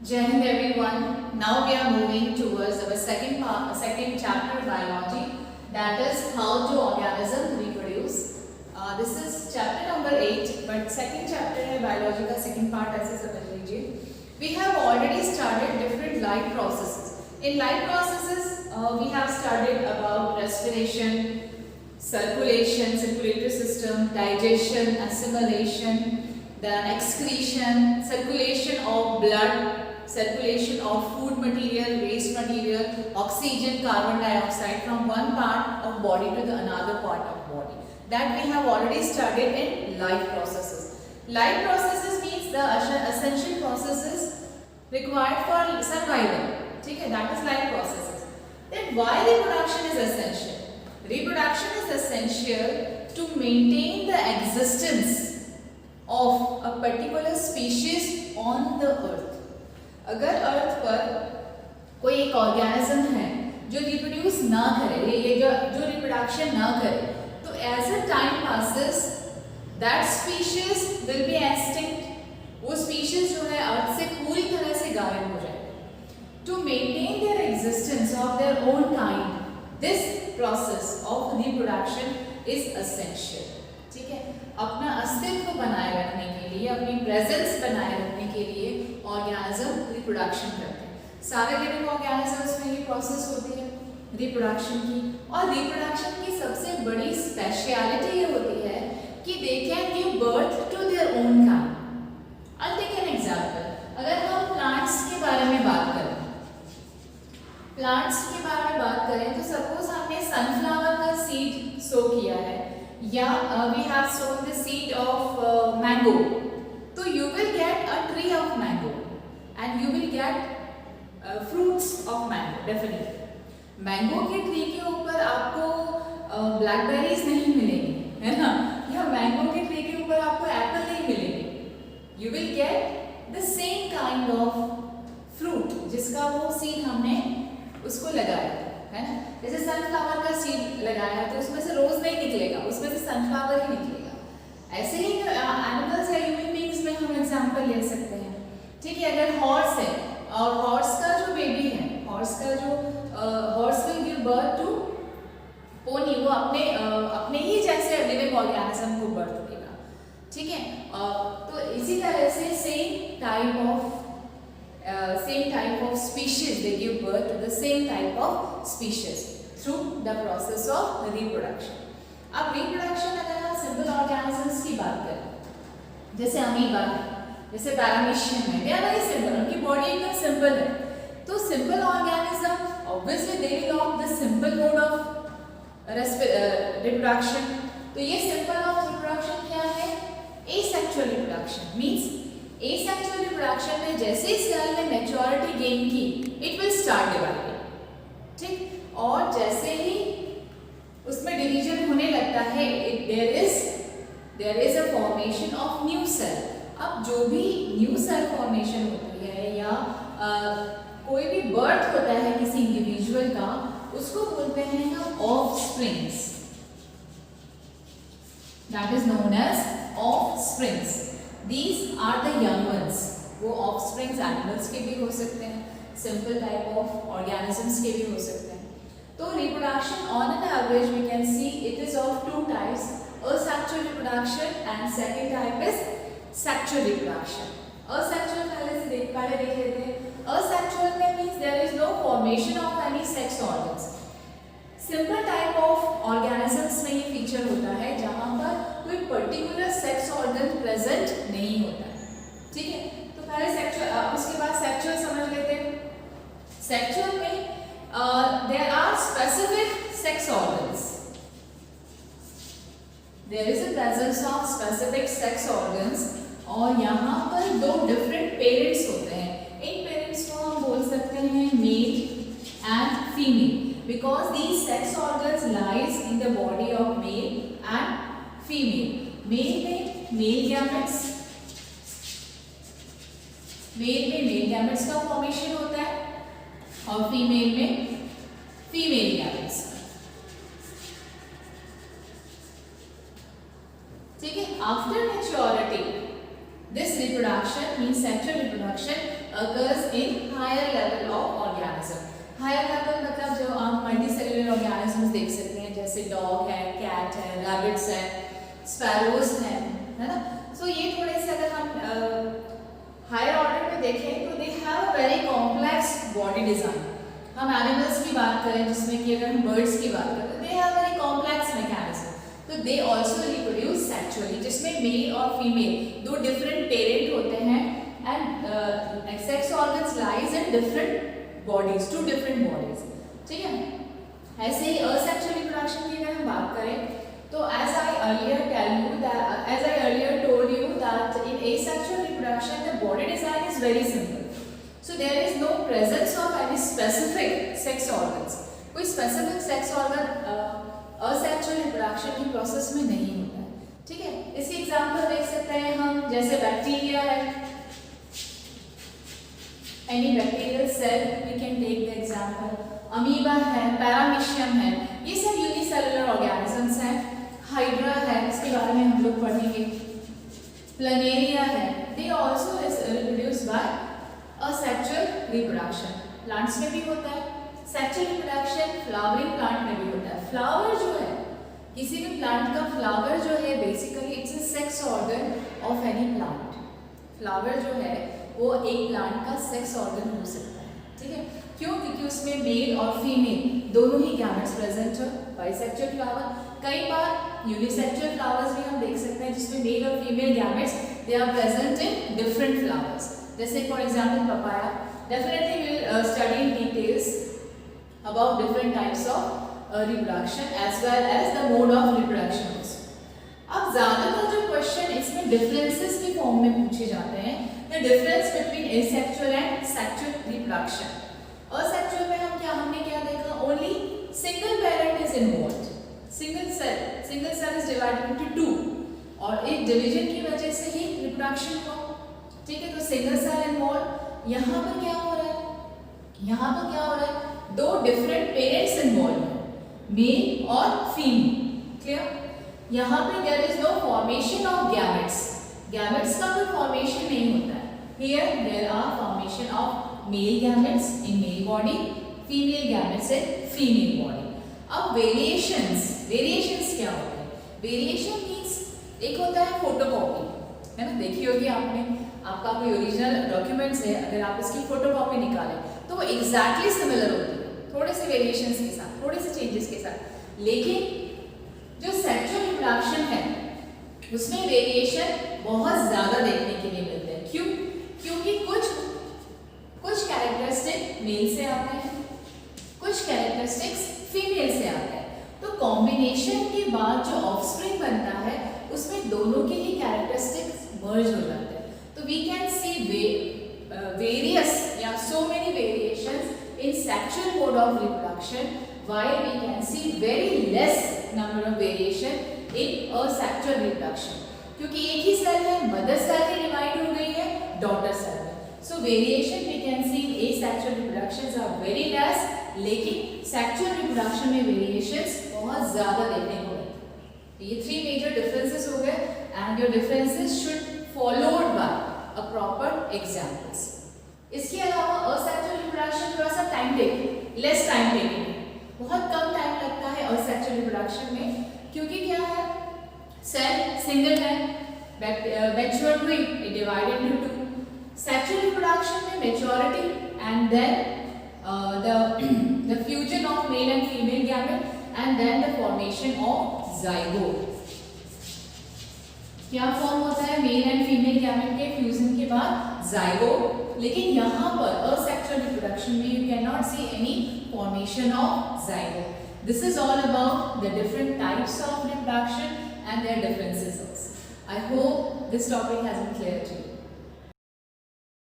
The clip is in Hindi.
Jai Hind everyone. Now we are moving towards our second chapter biology, that is how do organisms reproduce. This is chapter number 8, but second chapter है biology का second part ऐसे समझ लीजिए. We have already started different life processes. In life processes, we have studied about respiration, circulation, circulatory system, digestion, assimilation, then excretion, circulation of blood, circulation of food material, waste material, oxygen, carbon dioxide from one part of body to the another part of body. That we have already studied in life processes. Life processes means the essential processes required for survival. Okay, that is life processes. Then why reproduction is essential? Reproduction is essential to maintain the existence of a particular species on the earth. अगर अर्थ पर कोई एक ऑर्गेनिज्म है जो रिप्रोड्यूस ना करे, ये जो रिप्रोडक्शन ना करे, तो as a time passes that species will be extinct. वो स्पीशीज जो है अर्थ से पूरी तरह से गायब हो जाए. To maintain their existence of their own kind, this process of reproduction is essential. ठीक है, अपना अस्तित्व बनाए रखने के लिए, अपनी प्रेजेंस बनाए रखने के लिए ऑर्गेनिज्म रिप्रोडक्शन करते हैं. सारे लिविंग ऑर्गेनिजम्स में ये प्रोसेस होती है रिप्रोडक्शन की. और रिप्रोडक्शन की सबसे बड़ी स्पेशलिटी ये होती है कि they can give birth to their own kind. I take an example. अगर हम प्लांट्स के बारे में बात करें, तो सपोज हमने सनफ्लावर का सीड सो किया है, या we have sown the seed of mango, तो you will get a tree of mango and you will get fruits of mango. Definitely mango के ट्री के ऊपर आपको ब्लैकबेरीज नहीं मिलेंगे, है ना, या मैंगो के ट्री के ऊपर आपको एप्पल नहीं मिलेंगे. You will get the same kind of fruit जिसका वो सीड हमने उसको लगाया है ना. जैसे सनफ्लावर का सीड लगाया तो उसमें से रोज नहीं निकलेगा, उसमें से सनफ्लावर ही निकलेगा. ऐसे ही एनिमल्स या ह्यूमन बीइंग्स में हम एग्जांपल ले सकते हैं. ठीक है, अगर हॉर्स है और हॉर्स का जो बेबी है, horse will give birth to pony. वो अपने ही जैसे लिविंग ऑर्गेनिज्म को बर्थ देगा. ठीक है, तो इसी तरह से same type of species, they give birth to the same type of species through the process of reproduction. अब reproduction अगर हम simple organisms की बात करें, जैसे अमीबा है, जैसे पैरामीशियम है, they are very simple, उनकी बॉडी एकदम सिंपल है. तो simple organism obviously they belong the simple mode of reproduction. तो ये simple of reproduction क्या है? Asexual reproduction means asexual reproduction में जैसे ही सेल ने मैच्योरिटी गेन की, इट विल स्टार्ट डिवाइडिंग. ठीक, और जैसे ही उसमें डिवीजन होने लगता है, there is a formation of new cell. अब जो भी न्यू सेल फॉर्मेशन होती है या कोई भी बर्थ होता है किसी इंडिविजुअल का, उसको बोलते हैं हम offsprings. That is known as offsprings. These are the young ones. वो offsprings animals के भी हो सकते हैं, simple type of organisms के भी हो सकते हैं. तो reproduction on an average we can see it is of two types, asexual reproduction and second type is sexual reproduction. Asexual पहले देख लेते हैं. Asexual में means there is no formation of any sex organs. Simple type of organisms में ये फीचर होता है जहां पर कोई पर्टिकुलर सेक्स ऑर्गन प्रेजेंट नहीं होता है. ठीक है, तो पहले सेक्सुअल, उसके बाद सेक्सुअल समझ लेते हैं. सेक्सुअल में there are specific sex organs. There is a presence of specific sex organs, और यहाँ पर दो डिफरेंट पेरेंट्स होते हैं. इन पेरेंट्स को हम बोल सकते हैं mail and female, because these sex organs lies in the body of male and female. Male में male gametes, का formation होता है, और female में female gametes. ठीक है, after maturity this reproduction means sexual reproduction occurs in higher level of organism. Higher level मतलब जो आप मल्टीसेलुलर ऑर्गेनिजम्स देख सकते हैं, जैसे डॉग है, कैट है, रैबिट्स है, स्पैरोज है ना. सो ये थोड़े से अगर हम हायर ऑर्डर में देखें तो they have a very complex body design. हम एनिमल्स की बात करें जिसमें कि अगर हम बर्ड्स की बात करें तो they have very complex mechanism. तो दे ऑल्सो रिप्रोड्यूस सेक्सुअली, जिसमें मेल और फीमेल दो डिफरेंट पेरेंट होते हैं and sex organs lies in different bodies, two different bodies. ठीक है. ऐसे ही असेक्सुअल रिप्रोडक्शन की अगर हम बात करें तो as I earlier told you that in asexual reproduction the body design is very simple. So there is no presence of any specific sex organs. कोई specific sex organ asexual reproduction की प्रोसेस में नहीं होता है. ठीक है. इसकी एग्जांपल देख सकते हैं हम, जैसे बैक्टीरिया है, any bacterial cell we can take the example. Amoeba है, पैरामीशियम है, ये सब यूनिसेलुलर ऑर्गेनिजम्स हैं. हाइड्रा है, इसके बारे में हम लोग पढ़ेंगे. प्लानेरिया है, they also is reproduced bye asexual reproduction. Plants में भी होता है सेक्सुअल रिप्रोडक्शन, फ्लावरिंग प्लांट में भी होता है. फ्लावर जो है, किसी भी प्लांट का फ्लावर जो है basically it's a sex organ of any plant. Flower जो है वो एक प्लांट का सेक्स ऑर्गन हो सकता है. ठीक है. क्यों? क्योंकि उसमें मेल और फीमेल दोनों ही गैमेट्स प्रेजेंट है. बाइसेक्सुअल फ्लावर, कई बार यूनिसेक्सुअल फ्लावर्स भी हम देख सकते हैं जिसमें मेल और female gametes they are present in different flowers. जैसे for example papaya. Definitely we will study in details about different types of reproduction as well as the mode of reproduction. अब ज्यादातर जो क्वेश्चन इसमें डिफरेंसेस की फॉर्म में पूछे जाते हैं. The difference between asexual and sexual reproduction. Asexual में हमने क्या देखा? Only single parent is involved. Single cell is divided into two और एक डिवीजन की वजह से ही रिप्रोडक्शन हुआ. ठीक है. तो सिंगल सेल इन्वॉल्व. यहाँ पर क्या हो रहा है? दो डिफरेंट पेरेंट्स इन्वॉल्व हैं, मेल और फीमेल. क्लियर? यहाँ पे there is no formation of gametes. Gametes का कोई फॉर्मेशन नहीं होता है. Here there are formation of male gametes in male body, female gametes in female body. अब वेरिएशंस क्या होते हैं? वेरिएशन मींस एक होता है फोटोकॉपी, है ना. देखी होगी आपने, आपका कोई ओरिजिनल डॉक्यूमेंट्स है, अगर आप इसकी फोटोकॉपी निकालें तो वो एग्जैक्टली सिमिलर होती है, थोड़े से वेरिएशंस के साथ, थोड़े से चेंजेस के साथ. लेकिन जो सेक्सुअल रिप्रोडक्शन है उसमें वेरिएशन बहुत ज्यादा देखने के लिए मिलते हैं. क्यों? क्योंकि कुछ कैरेक्टरिस्टिक मेल से आते हैं, कुछ कैरेक्टरिस्टिक्स फीमेल से आते हैं. तो कॉम्बिनेशन के बाद जो ऑफस्प्रिंग बनता है उसमें दोनों के ही कैरेक्टरिस्टिक्स मर्ज हो जाते हैं. तो वी कैन सी वेरियस या so many variations in sexual mode of reproduction, while we can see very less number of variation in asexual reproduction. क्योंकि एक ही सेल है, मदर सेल ही डिवाइड हो गई है डॉटर सेल में. So variation we can see in asexual reproductions are very less, लेकिन सेक्सुअल रिप्रोडक्शन में वेरिएशंस बहुत ज्यादा देखने को मिलते हैं. ये 3 मेजर डिफरेंसेस हो गए and your differences should followed by a proper examples. इसके अलावा asexual reproduction थोड़ा सा time taking, less time taking, बहुत कम टाइम लगता है असेक्सुअल रिप्रोडक्शन में. क्योंकि क्या है? सेल सिंगल है, मैच्योर हुई, it divided into two. Sexual reproduction में maturity and then the fusion of male and female gamete and then the formation of zygote. क्या फॉर्म होता है? मेल एंड फीमेल गैमेट के फ्यूजन के बाद जाइगोट. लेकिन यहाँ पर asexual reproduction में you cannot see any formation of zygote. This is all about the different types of reproduction and their differences also. I hope this topic has been clear to you.